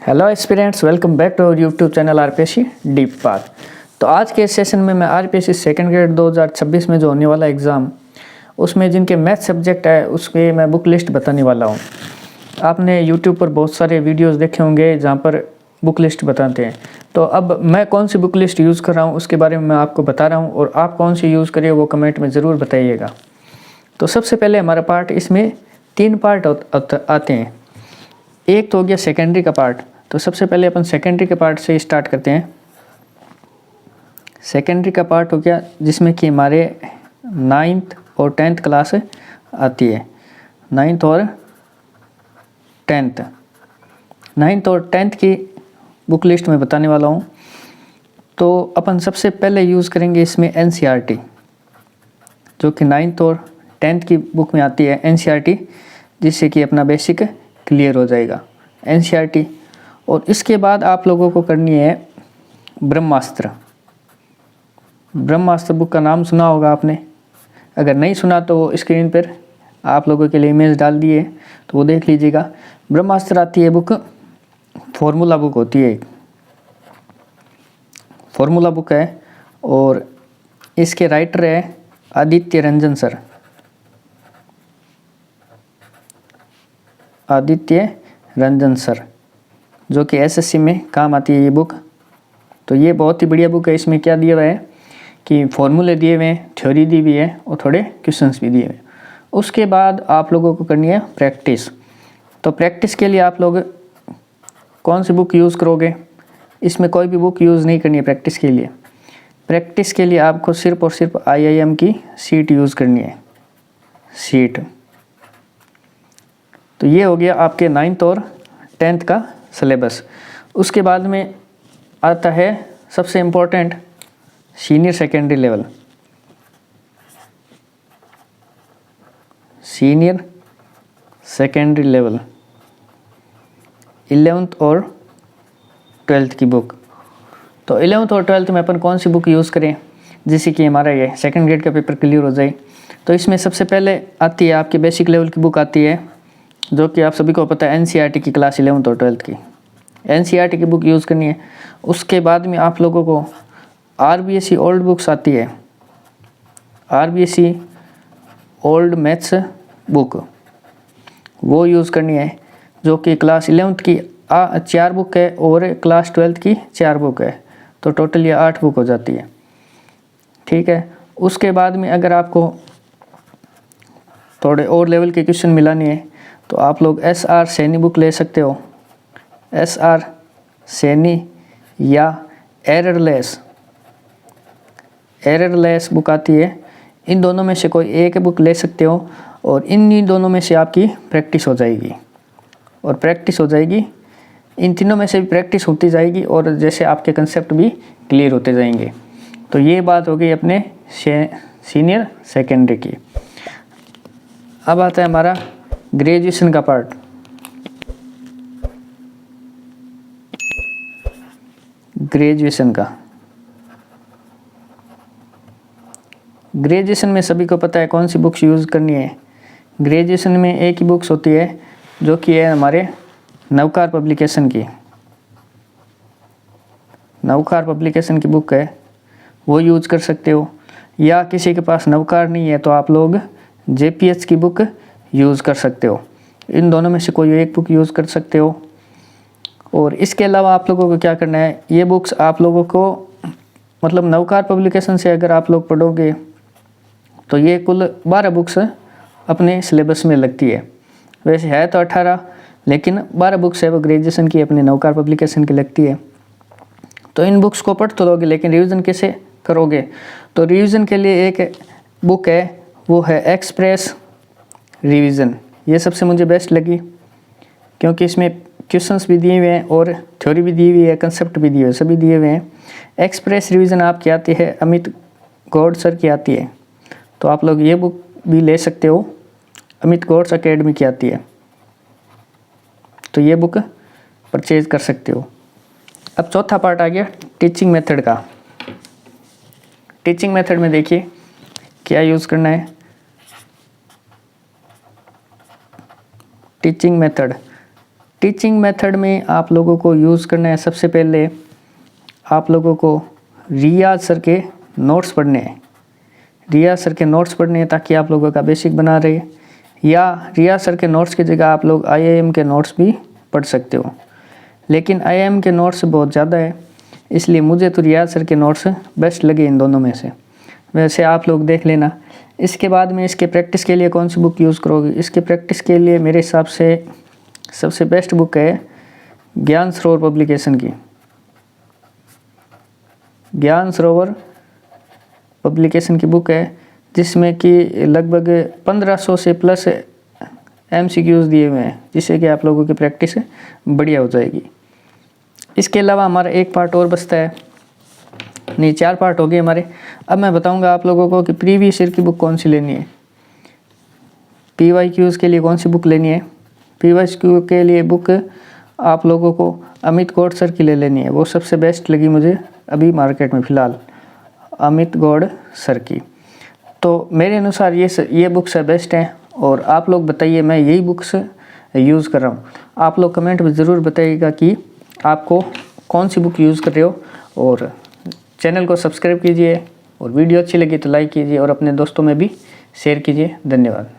Hello aspirants, welcome back to our YouTube channel RPSC deep पार। तो आज के सेशन में मैं आरपीएससी सेकंड ग्रेड 2026 में जो होने वाला एग्ज़ाम, उसमें जिनके मैथ सब्जेक्ट है उसके मैं बुक लिस्ट बताने वाला हूँ। आपने यूट्यूब पर बहुत सारे वीडियोस देखे होंगे जहाँ पर बुक लिस्ट बताते हैं। तो अब मैं कौन सी बुक लिस्ट यूज़ कर रहा हूँ उसके बारे में मैं आपको बता रहा हूँ, और आप कौन सी यूज़ करिए वो कमेंट में ज़रूर बताइएगा। तो सबसे पहले हमारा पार्ट, इसमें 3 पार्ट आते हैं। एक तो हो गया सेकेंडरी का पार्ट। तो सबसे पहले अपन सेकेंडरी के पार्ट से स्टार्ट करते हैं। सेकेंडरी का पार्ट हो गया जिसमें कि हमारे 9th और 10th क्लास आती है। 9th और 10th, 9th और 10th की बुक लिस्ट में बताने वाला हूँ। तो अपन सबसे पहले यूज़ करेंगे इसमें NCERT, जो कि 9th और 10th की बुक में आती है NCERT, जिससे कि अपना बेसिक क्लियर हो जाएगा NCERT। और इसके बाद आप लोगों को करनी है ब्रह्मास्त्र। ब्रह्मास्त्र बुक का नाम सुना होगा आपने, अगर नहीं सुना तो स्क्रीन पर आप लोगों के लिए इमेज डाल दिए तो वो देख लीजिएगा। ब्रह्मास्त्र आती है बुक, फॉर्मूला बुक होती है, फॉर्मूला बुक है, और इसके राइटर है आदित्य रंजन सर, आदित्य रंजन सर, जो कि SSC में काम आती है ये बुक। तो ये बहुत ही बढ़िया बुक है। इसमें क्या दिया हुआ है कि फॉर्मूले दिए हुए हैं, थ्योरी दी हुई है और थोड़े क्वेश्चंस भी दिए हुए हैं। उसके बाद आप लोगों को करनी है प्रैक्टिस। तो प्रैक्टिस के लिए आप लोग कौन सी बुक यूज़ करोगे? इसमें कोई भी बुक यूज़ नहीं करनी है प्रैक्टिस के लिए। प्रैक्टिस के लिए आपको सिर्फ और सिर्फ IIM की सीट यूज़ करनी है, सीट। तो ये हो गया आपके 9th और 10th का सिलेबस। उसके बाद में आता है सबसे important senior secondary level, senior secondary level 11th और 12th की बुक। तो 11th और 12th में अपन कौन सी बुक यूज़ करें जिससे कि हमारा ये सेकेंड ग्रेड का पेपर क्लियर हो जाए? तो इसमें सबसे पहले आती है आपकी बेसिक लेवल की बुक आती है, जो कि आप सभी को पता है NCERT की क्लास 11th और 12th की NCERT की बुक यूज़ करनी है। उसके बाद में आप लोगों को RBSE ओल्ड बुक्स आती है, RBSE ओल्ड मैथ्स बुक, वो यूज़ करनी है, जो कि क्लास 11th की 4 बुक है और क्लास 12th की 4 बुक है। तो टोटल ये 8 बुक हो जाती है, ठीक है। उसके बाद में अगर आपको थोड़े और लेवल के क्वेश्चन मिलाने हैं तो आप लोग SR सैनी बुक ले सकते हो, SR सैनी या एररलेस बुक आती है। इन दोनों में से कोई एक बुक ले सकते हो, और इन दोनों में से आपकी प्रैक्टिस हो जाएगी, और प्रैक्टिस हो जाएगी, इन तीनों में से भी प्रैक्टिस होती जाएगी, और जैसे आपके कंसेप्ट भी क्लियर होते जाएंगे। तो ये बात हो गई अपने सीनियर सेकेंडरी की। अब आता है हमारा ग्रेजुएशन का पार्ट। ग्रेजुएशन में सभी को पता है कौन सी बुक्स यूज़ करनी है। ग्रेजुएशन में एक ही बुक्स होती है, जो कि है हमारे नवकार पब्लिकेशन की, नवकार पब्लिकेशन की बुक है, वो यूज़ कर सकते हो। या किसी के पास नवकार नहीं है तो आप लोग JPH की बुक यूज़ कर सकते हो। इन दोनों में से कोई एक बुक यूज़ कर सकते हो। और इसके अलावा आप लोगों को क्या करना है, ये बुक्स आप लोगों को मतलब नवकार पब्लिकेशन से अगर आप लोग पढ़ोगे तो ये कुल 12 बुक्स अपने सिलेबस में लगती है। वैसे है तो 18, लेकिन 12 बुक्स है वो ग्रेजुएशन की अपने नवकार पब्लिकेशन की लगती है। तो इन बुक्स को पढ़ तो लोगे, लेकिन रिवीजन कैसे करोगे? तो रिवीजन के लिए एक बुक है, वो है एक्सप्रेस रिवीजन। ये सबसे मुझे बेस्ट लगी, क्योंकि इसमें क्वेश्चंस भी दिए हुए हैं और थ्योरी भी दी हुई है, कंसेप्ट भी दिए हुए, सभी दिए हुए हैं। एक्सप्रेस रिवीजन आपकी आती है अमित गौड़ सर की आती है, तो आप लोग ये बुक भी ले सकते हो, अमित गौड़ अकेडमी की आती है, तो ये बुक परचेज कर सकते हो। अब चौथा पार्ट आ गया टीचिंग मेथड का। टीचिंग मेथड में देखिए क्या यूज़ करना है। टीचिंग मेथड टीचिंग मेथड में आप लोगों को यूज़ करना है, सबसे पहले आप लोगों को रियाज सर के नोट्स पढ़ने हैं। रियाज सर के नोट्स पढ़ने हैं ताकि आप लोगों का बेसिक बना रहे, या रियाज सर के नोट्स की जगह आप लोग IIM के नोट्स भी पढ़ सकते हो, लेकिन IIM के नोट्स बहुत ज़्यादा है, इसलिए मुझे तो रियाज सर के नोट्स बेस्ट लगे इन दोनों में से। वैसे आप लोग देख लेना। इसके बाद में इसके प्रैक्टिस के लिए कौन सी बुक यूज़ करोगे? इसके प्रैक्टिस के लिए मेरे हिसाब से सबसे बेस्ट बुक है ज्ञान सरोवर पब्लिकेशन की। ज्ञान सरोवर पब्लिकेशन की बुक है, जिसमें कि लगभग 1500 से प्लस MCQs दिए हुए हैं, जिससे कि आप लोगों की प्रैक्टिस बढ़िया हो जाएगी। इसके अलावा हमारा एक पार्ट और बचता है, नहीं 4 पार्ट हो गए हमारे। अब मैं बताऊंगा आप लोगों को कि प्रीवियस ईयर की बुक कौन सी लेनी है, PYQs के लिए कौन सी बुक लेनी है। PYQ के लिए बुक आप लोगों को अमित गौड़ सर की ले लेनी है, वो सबसे बेस्ट लगी मुझे अभी मार्केट में फ़िलहाल, अमित गौड़ सर की। तो मेरे अनुसार ये बुक्स बेस्ट हैं, और आप लोग बताइए, मैं यही बुक्स यूज़ कर रहा हूँ। आप लोग कमेंट में ज़रूर बताइएगा कि आपको कौन सी बुक यूज़ कर रहे हो, और चैनल को सब्सक्राइब कीजिए, और वीडियो अच्छी लगी तो लाइक कीजिए और अपने दोस्तों में भी शेयर कीजिए। धन्यवाद।